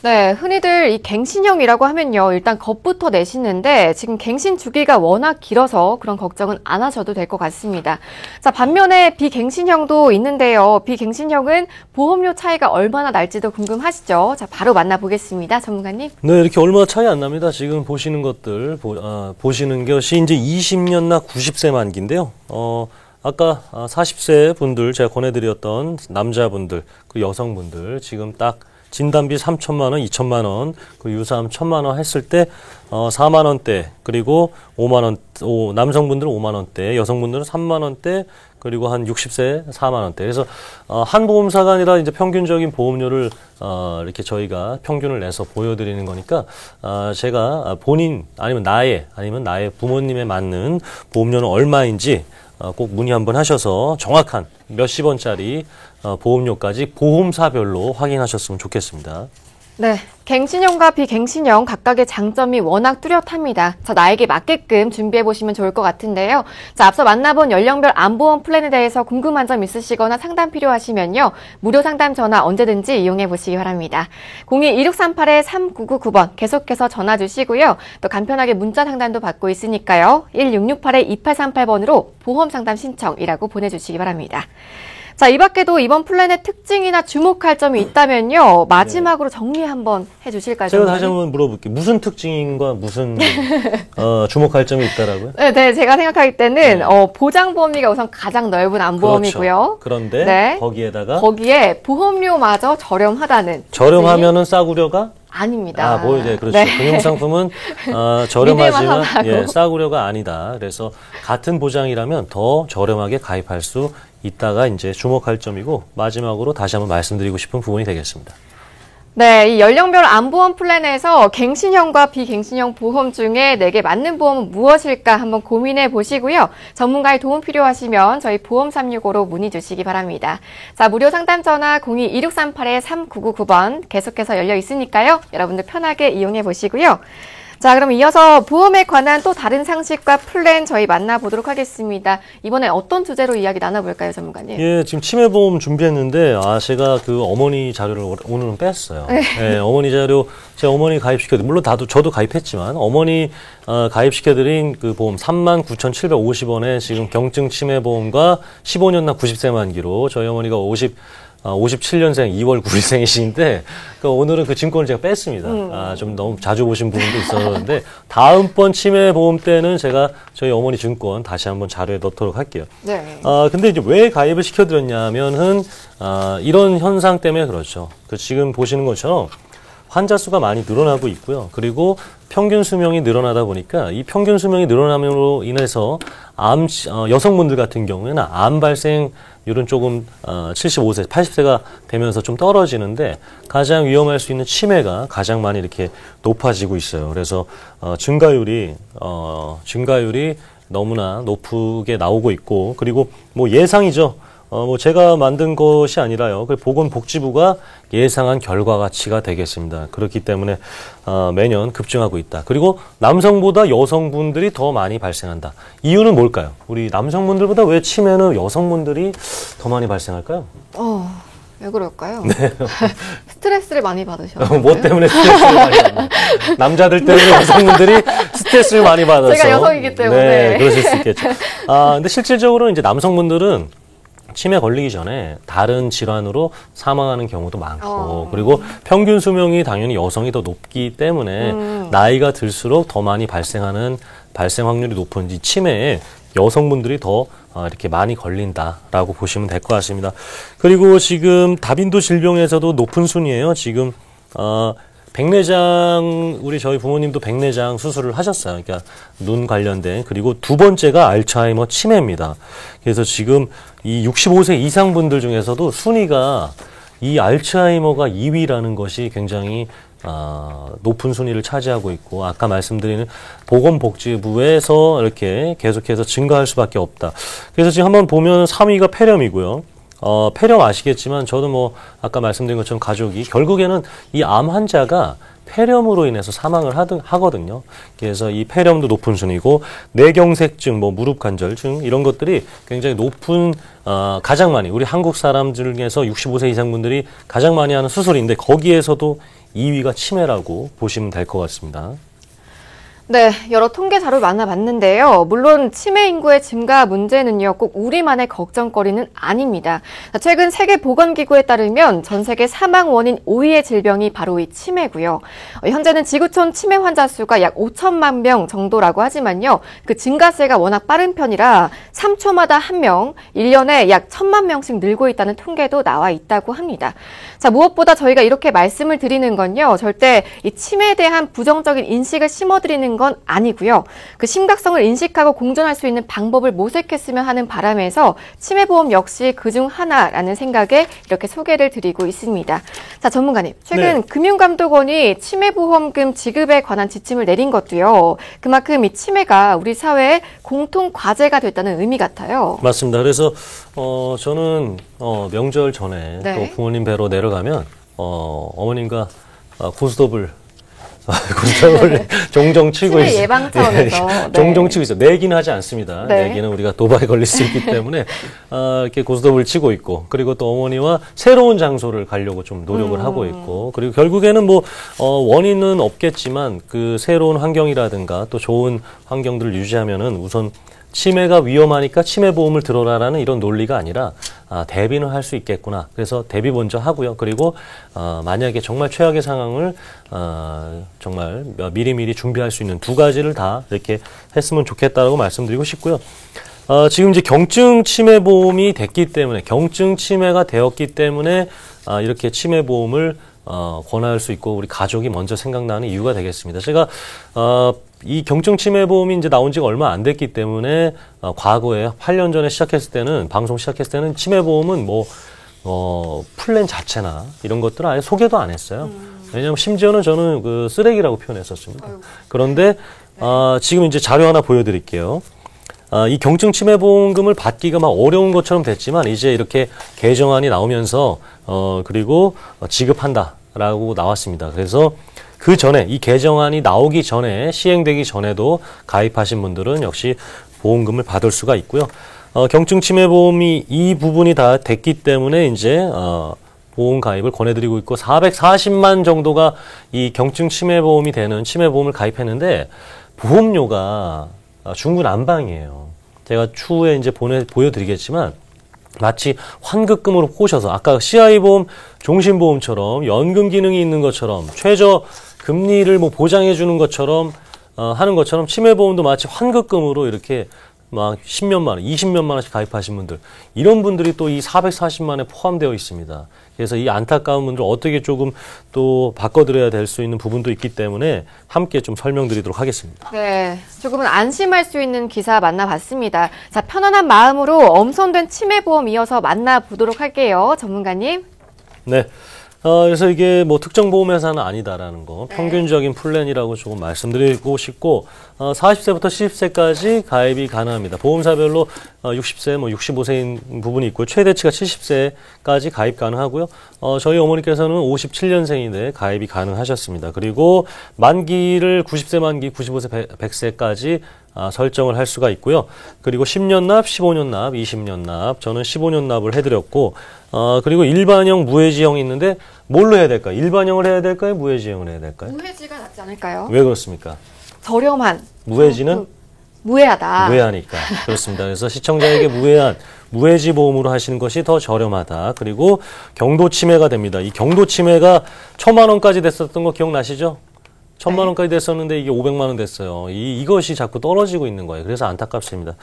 네, 흔히들 이 갱신형이라고 하면요. 일단 겁부터 내시는데 지금 갱신 주기가 워낙 길어서 그런 걱정은 안 하셔도 될 것 같습니다. 자, 반면에 비갱신형도 있는데요. 비갱신형은 보험료 차이가 얼마나 날지도 궁금하시죠? 자, 바로 만나보겠습니다. 전문가님. 네, 이렇게 얼마 차이 안 납니다. 지금 보시는 것들, 보시는 것이 이제 20년나 90세 만기인데요. 아까 40세 분들 제가 권해드렸던 남자분들, 그 여성분들 지금 딱 진단비 3천만 원, 2천만 원, 그 유사암 1천만 원 했을 때 4만 원대, 그리고 5만 원, 남성분들은 5만 원대, 여성분들은 3만 원대, 그리고 한 60세 4만 원대. 그래서 한 보험사가 아니라 이제 평균적인 보험료를 이렇게 저희가 평균을 내서 보여드리는 거니까 제가 본인 아니면 나의 부모님에 맞는 보험료는 얼마인지 꼭 문의 한번 하셔서 정확한 몇십 원짜리 보험료까지 보험사별로 확인하셨으면 좋겠습니다. 네, 갱신형과 비갱신형 각각의 장점이 워낙 뚜렷합니다. 자, 나에게 맞게끔 준비해보시면 좋을 것 같은데요. 자, 앞서 만나본 연령별 암보험 플랜에 대해서 궁금한 점 있으시거나 상담 필요하시면요. 무료 상담 전화 언제든지 이용해보시기 바랍니다. 02-1638-3999번 계속해서 전화 주시고요. 또 간편하게 문자 상담도 받고 있으니까요. 1668-2838번으로 보험 상담 신청이라고 보내주시기 바랍니다. 자, 이 밖에도 이번 플랜의 특징이나 주목할 점이 있다면요. 마지막으로 정리 한번 해주실까요? 제가 다시 한번 물어볼게요. 무슨 특징과 무슨 주목할 점이 있다라고요? 네, 제가 생각하기 때는 보장 범위가 우선 가장 넓은 암보험이고요. 그렇죠. 그런데 네. 거기에 보험료마저 저렴하다는. 저렴하면은 싸구려가? 아닙니다. 그렇죠. 네. 금융상품은 저렴하지만 하다고. 싸구려가 아니다. 그래서 같은 보장이라면 더 저렴하게 가입할 수 있다가 이제 주목할 점이고, 마지막으로 다시 한번 말씀드리고 싶은 부분이 되겠습니다. 네, 이 연령별 암보험 플랜에서 갱신형과 비갱신형 보험 중에 내게 맞는 보험은 무엇일까 한번 고민해 보시고요. 전문가의 도움 필요하시면 저희 보험 365로 문의 주시기 바랍니다. 자, 무료 상담 전화 02-1638-3999번 계속해서 열려 있으니까요. 여러분들 편하게 이용해 보시고요. 자, 그럼 이어서 보험에 관한 또 다른 상식과 플랜 저희 만나보도록 하겠습니다. 이번에 어떤 주제로 이야기 나눠볼까요, 전문가님? 예, 지금 치매보험 준비했는데, 제가 그 어머니 자료를 오늘은 뺐어요. 네, 어머니 자료, 제 어머니 가입시켜드린, 물론 저도 가입했지만, 어머니, 가입시켜드린 그 보험 39,750원에 지금 경증 치매보험과 15년 납 90세 만기로 저희 어머니가 57년생 2월 9일생이신데, 오늘은 그 증권을 제가 뺐습니다. 좀 너무 자주 보신 부분도 있었는데, 다음번 치매보험 때는 제가 저희 어머니 증권 다시 한번 자료에 넣도록 할게요. 네. 근데 이제 왜 가입을 시켜드렸냐면은, 이런 현상 때문에 그렇죠. 지금 보시는 것처럼 환자 수가 많이 늘어나고 있고요. 그리고 평균 수명이 늘어나다 보니까 이 평균 수명이 늘어남으로 인해서 여성분들 같은 경우에는 암 발생률은 조금 75세, 80세가 되면서 좀 떨어지는데 가장 위험할 수 있는 치매가 가장 많이 이렇게 높아지고 있어요. 그래서 증가율이 너무나 높게 나오고 있고, 그리고 뭐 예상이죠. 제가 만든 것이 아니라요. 보건복지부가 예상한 결과가치가 되겠습니다. 그렇기 때문에 매년 급증하고 있다. 그리고 남성보다 여성분들이 더 많이 발생한다. 이유는 뭘까요? 우리 남성분들보다 왜 치매는 여성분들이 더 많이 발생할까요? 왜 그럴까요? 네. 스트레스를 많이 받으셔서. 뭐 때문에 스트레스를 많이 받나요? 남자들 때문에 여성분들이 스트레스를 많이 받아서. 제가 여성이기 때문에. 네, 그러실 수 있겠죠. 근데 실질적으로 이제 남성분들은 치매 걸리기 전에 다른 질환으로 사망하는 경우도 많고, 그리고 평균 수명이 당연히 여성이 더 높기 때문에 나이가 들수록 더 많이 발생 확률이 높은 이 치매에 여성분들이 더 이렇게 많이 걸린다라고 보시면 될 것 같습니다. 그리고 지금 다빈도 질병에서도 높은 순이에요. 지금 백내장, 저희 부모님도 백내장 수술을 하셨어요. 그러니까 눈 관련된. 그리고 두 번째가 알츠하이머 치매입니다. 그래서 지금 이 65세 이상 분들 중에서도 순위가 이 알츠하이머가 2위라는 것이 굉장히 높은 순위를 차지하고 있고, 아까 말씀드리는 보건복지부에서 이렇게 계속해서 증가할 수밖에 없다. 그래서 지금 한번 보면 3위가 폐렴이고요. 폐렴 아시겠지만 저도 아까 말씀드린 것처럼 가족이 결국에는 이 암 환자가 폐렴으로 인해서 사망을 하거든요. 그래서 이 폐렴도 높은 순위고, 뇌경색증, 무릎 관절증 이런 것들이 굉장히 높은 가장 많이 우리 한국 사람들 중에서 65세 이상 분들이 가장 많이 하는 수술인데 거기에서도 2위가 치매라고 보시면 될 것 같습니다. 네, 여러 통계 자료 만나봤는데요. 물론 치매 인구의 증가 문제는요, 꼭 우리만의 걱정거리는 아닙니다. 최근 세계보건기구에 따르면 전 세계 사망 원인 5위의 질병이 바로 이 치매고요. 현재는 지구촌 치매 환자 수가 약 5천만 명 정도라고 하지만요, 그 증가세가 워낙 빠른 편이라 3초마다 1명, 1년에 약 1,000만 명씩 늘고 있다는 통계도 나와 있다고 합니다. 자, 무엇보다 저희가 이렇게 말씀을 드리는 건요, 절대 이 치매에 대한 부정적인 인식을 심어드리는 건 아니고요. 그 심각성을 인식하고 공존할 수 있는 방법을 모색했으면 하는 바람에서 치매보험 역시 그중 하나라는 생각에 이렇게 소개를 드리고 있습니다. 자, 전문가님, 최근 금융감독원이 치매보험금 지급에 관한 지침을 내린 것도요, 그만큼 이 치매가 우리 사회의 공통 과제가 됐다는 의미 같아요. 맞습니다. 그래서 저는 명절 전에 네. 또 부모님 뵈러 내려가면 어머님과 고스톱을 고스톱을 종종 치고 치매 있어요. 예방 차원에서. 네. 종종 치고 있어요. 내기는 하지 않습니다. 네. 내기는 우리가 도박에 걸릴 수 있기 때문에 이렇게 고스톱을 치고 있고, 그리고 또 어머니와 새로운 장소를 가려고 좀 노력을 하고 있고, 그리고 결국에는 뭐 원인은 없겠지만 그 새로운 환경이라든가 또 좋은 환경들을 유지하면은 우선 치매가 위험하니까 치매보험을 들어라라는 이런 논리가 아니라 대비는 할 수 있겠구나. 그래서 대비 먼저 하고요. 그리고 만약에 정말 최악의 상황을 정말 미리미리 준비할 수 있는 두 가지를 다 이렇게 했으면 좋겠다라고 말씀드리고 싶고요. 지금 이제 경증 치매보험이 됐기 때문에, 경증 치매가 되었기 때문에 이렇게 치매보험을 권할 수 있고 우리 가족이 먼저 생각나는 이유가 되겠습니다. 제가 이 경증 치매보험이 이제 나온 지가 얼마 안 됐기 때문에 과거에 8년 전에 시작했을 때는, 방송 시작했을 때는 치매보험은 플랜 자체나 이런 것들을 아예 소개도 안 했어요. 왜냐하면 심지어는 저는 그 쓰레기라고 표현했었습니다. 그런데 지금 이제 자료 하나 보여드릴게요. 이 경증 치매보험금을 받기가 막 어려운 것처럼 됐지만 이제 이렇게 개정안이 나오면서 그리고 지급한다라고 나왔습니다. 그래서 그 전에, 이 개정안이 나오기 전에, 시행되기 전에도 가입하신 분들은 역시 보험금을 받을 수가 있고요. 경증 치매보험이 이 부분이 다 됐기 때문에 이제 보험 가입을 권해드리고 있고, 440만 정도가 이 경증 치매보험이 되는 치매보험을 가입했는데 보험료가 중구난방이에요. 제가 추후에 이제 보여드리겠지만 마치 환급금으로 꼬셔서 아까 CI보험, 종신보험처럼 연금 기능이 있는 것처럼 최저 금리를 뭐 보장해 주는 것처럼 하는 것처럼 치매보험도 마치 환급금으로 이렇게 막 10몇만 원, 20몇만 원씩 가입하신 분들, 이런 분들이 또 이 440만에 포함되어 있습니다. 그래서 이 안타까운 분들 어떻게 조금 또 바꿔드려야 될 수 있는 부분도 있기 때문에 함께 좀 설명드리도록 하겠습니다. 네, 조금은 안심할 수 있는 기사 만나봤습니다. 자, 편안한 마음으로 엄선된 치매보험 이어서 만나보도록 할게요. 전문가님. 네. 그래서 이게 뭐 특정 보험회사는 아니다라는 거, 평균적인 플랜이라고 조금 말씀드리고 싶고, 40세부터 70세까지 가입이 가능합니다. 보험사별로 60세, 65세인 부분이 있고, 최대치가 70세까지 가입 가능하고요. 저희 어머니께서는 57년생인데 가입이 가능하셨습니다. 그리고 만기를 90세 만기, 95세, 100세까지 설정을 할 수가 있고요. 그리고 10년 납, 15년 납, 20년 납, 저는 15년 납을 해드렸고, 그리고 일반형, 무해지형이 있는데 뭘로 해야 될까요? 일반형을 해야 될까요? 무해지형을 해야 될까요? 무해지가 낫지 않을까요? 왜 그렇습니까? 저렴한. 무해지는? 무해하다. 무해하니까. 그렇습니다. 그래서 시청자에게 무해한 무해지 보험으로 하시는 것이 더 저렴하다. 그리고 경도 치매가 됩니다. 이 경도 치매가 1,000만 원까지 됐었던 거 기억나시죠? 1,000만 원까지 됐었는데 이게 500만 원 됐어요. 이것이 자꾸 떨어지고 있는 거예요. 그래서 안타깝습니다.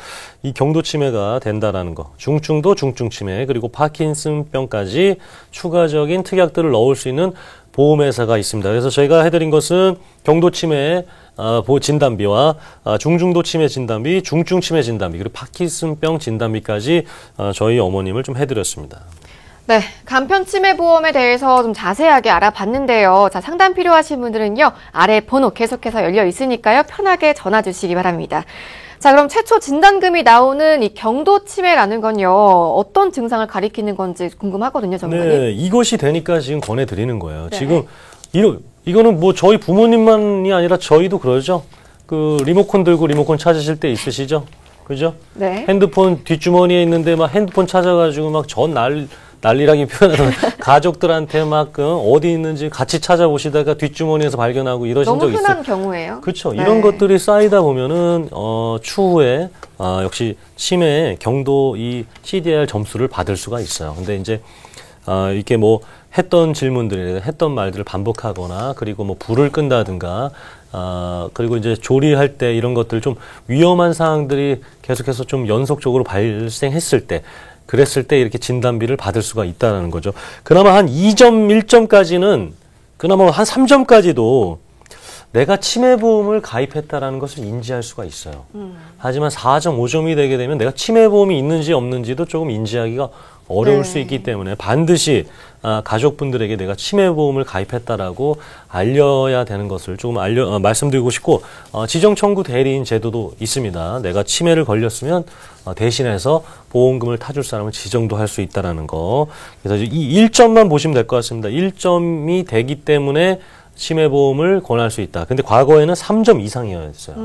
이 경도 치매가 된다라는 거. 중증도 중증 치매, 그리고 파킨슨병까지 추가적인 특약들을 넣을 수 있는 보험회사가 있습니다. 그래서 저희가 해드린 것은 경도 치매 진단비와 중중도 치매 진단비, 중증 치매 진단비, 그리고 파킨슨병 진단비까지 저희 어머님을 좀 해드렸습니다. 네, 간편 치매보험에 대해서 좀 자세하게 알아봤는데요. 자, 상담 필요하신 분들은요, 아래 번호 계속해서 열려 있으니까요, 편하게 전화 주시기 바랍니다. 자, 그럼 최초 진단금이 나오는 이 경도 치매라는 건요, 어떤 증상을 가리키는 건지 궁금하거든요, 전문가님. 네, 이것이 되니까 지금 권해드리는 거예요. 네. 지금 이거는 뭐 저희 부모님만이 아니라 저희도 그러죠. 그 리모컨 들고 리모컨 찾으실 때 있으시죠? 그죠? 네. 핸드폰 뒷주머니에 있는데 막 핸드폰 찾아가지고 막 난리라기 표현하면 가족들한테 막 어디 있는지 같이 찾아보시다가 뒷주머니에서 발견하고 이러신 적 너무 있어요. 흔한 경우예요. 그렇죠. 네. 이런 것들이 쌓이다 보면은 추후에 역시 치매 경도 이 CDR 점수를 받을 수가 있어요. 근데 이제 이렇게 뭐 했던 질문들, 했던 말들을 반복하거나 그리고 뭐 불을 끈다든가 그리고 이제 조리할 때 이런 것들 좀 위험한 사항들이 계속해서 좀 연속적으로 발생했을 때 그랬을 때 이렇게 진단비를 받을 수가 있다는 거죠. 그나마 한 2점, 1점까지는 그나마 한 3점까지도 내가 치매보험을 가입했다라는 것을 인지할 수가 있어요. 하지만 4점, 5점이 되게 되면 내가 치매보험이 있는지 없는지도 조금 인지하기가 어려울 네. 수 있기 때문에 반드시 가족분들에게 내가 치매보험을 가입했다라고 알려야 되는 것을 조금 말씀드리고 싶고 지정 청구 대리인 제도도 있습니다. 내가 치매를 걸렸으면 대신해서 보험금을 타줄 사람을 지정도 할 수 있다라는 거. 그래서 이 1점만 보시면 될 것 같습니다. 1점이 되기 때문에 치매보험을 권할 수 있다. 근데 과거에는 3점 이상이었어요.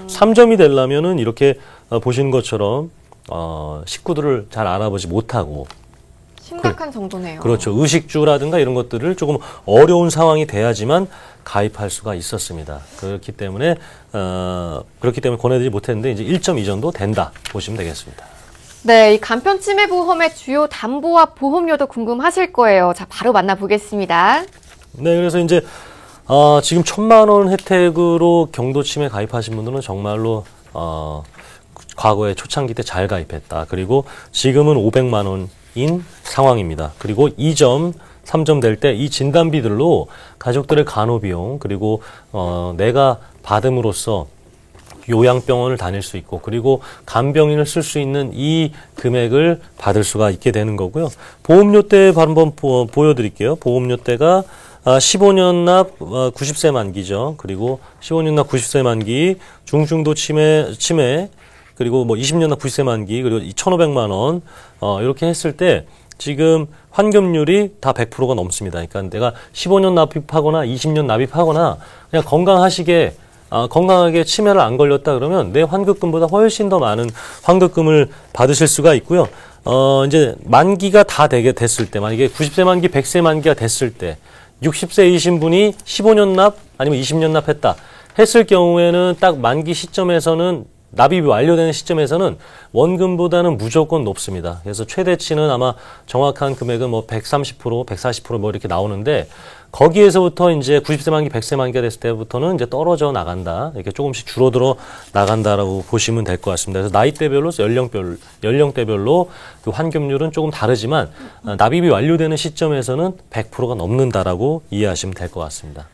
3점이 되려면은 이렇게 보시는 것처럼 식구들을 잘 알아보지 못하고 심각한 정도네요. 그렇죠. 의식주라든가 이런 것들을 조금 어려운 상황이 돼야지만 가입할 수가 있었습니다. 그렇기 때문에 권해드리지 못했는데 이제 1점 이전도 된다 보시면 되겠습니다. 네, 이 간편 치매 보험의 주요 담보와 보험료도 궁금하실 거예요. 자, 바로 만나보겠습니다. 네, 그래서 이제 지금 1,000만 원 혜택으로 경도 치매 가입하신 분들은 정말로 과거에 초창기 때 잘 가입했다. 그리고 지금은 500만 원인 상황입니다. 그리고 2점, 3점 될 때 이 진단비들로 가족들의 간호비용 그리고 내가 받음으로써 요양병원을 다닐 수 있고 그리고 간병인을 쓸 수 있는 이 금액을 받을 수가 있게 되는 거고요. 보험료 때 한번 보여드릴게요. 보험료 때가 15년 납 90세 만기죠. 그리고 15년 납 90세 만기, 중증도 치매 그리고 뭐 20년 납 90세 만기 그리고 1,500만 원 이렇게 했을 때 지금 환급률이 다 100%가 넘습니다. 그러니까 내가 15년 납입하거나 20년 납입하거나 그냥 건강하게 치매를 안 걸렸다 그러면 내 환급금보다 훨씬 더 많은 환급금을 받으실 수가 있고요. 이제 만기가 다 됐을 때, 만약에 90세 만기, 100세 만기가 됐을 때, 60세이신 분이 15년 납 아니면 20년 납했다 했을 경우에는 딱 만기 시점에서는 납입이 완료되는 시점에서는 원금보다는 무조건 높습니다. 그래서 최대치는 아마 정확한 금액은 뭐 130%, 140% 뭐 이렇게 나오는데 거기에서부터 이제 90세 만기, 100세 만기가 됐을 때부터는 이제 떨어져 나간다. 이렇게 조금씩 줄어들어 나간다라고 보시면 될 것 같습니다. 그래서 나이대별로, 연령대별로 그 환급률은 조금 다르지만 납입이 완료되는 시점에서는 100%가 넘는다라고 이해하시면 될 것 같습니다.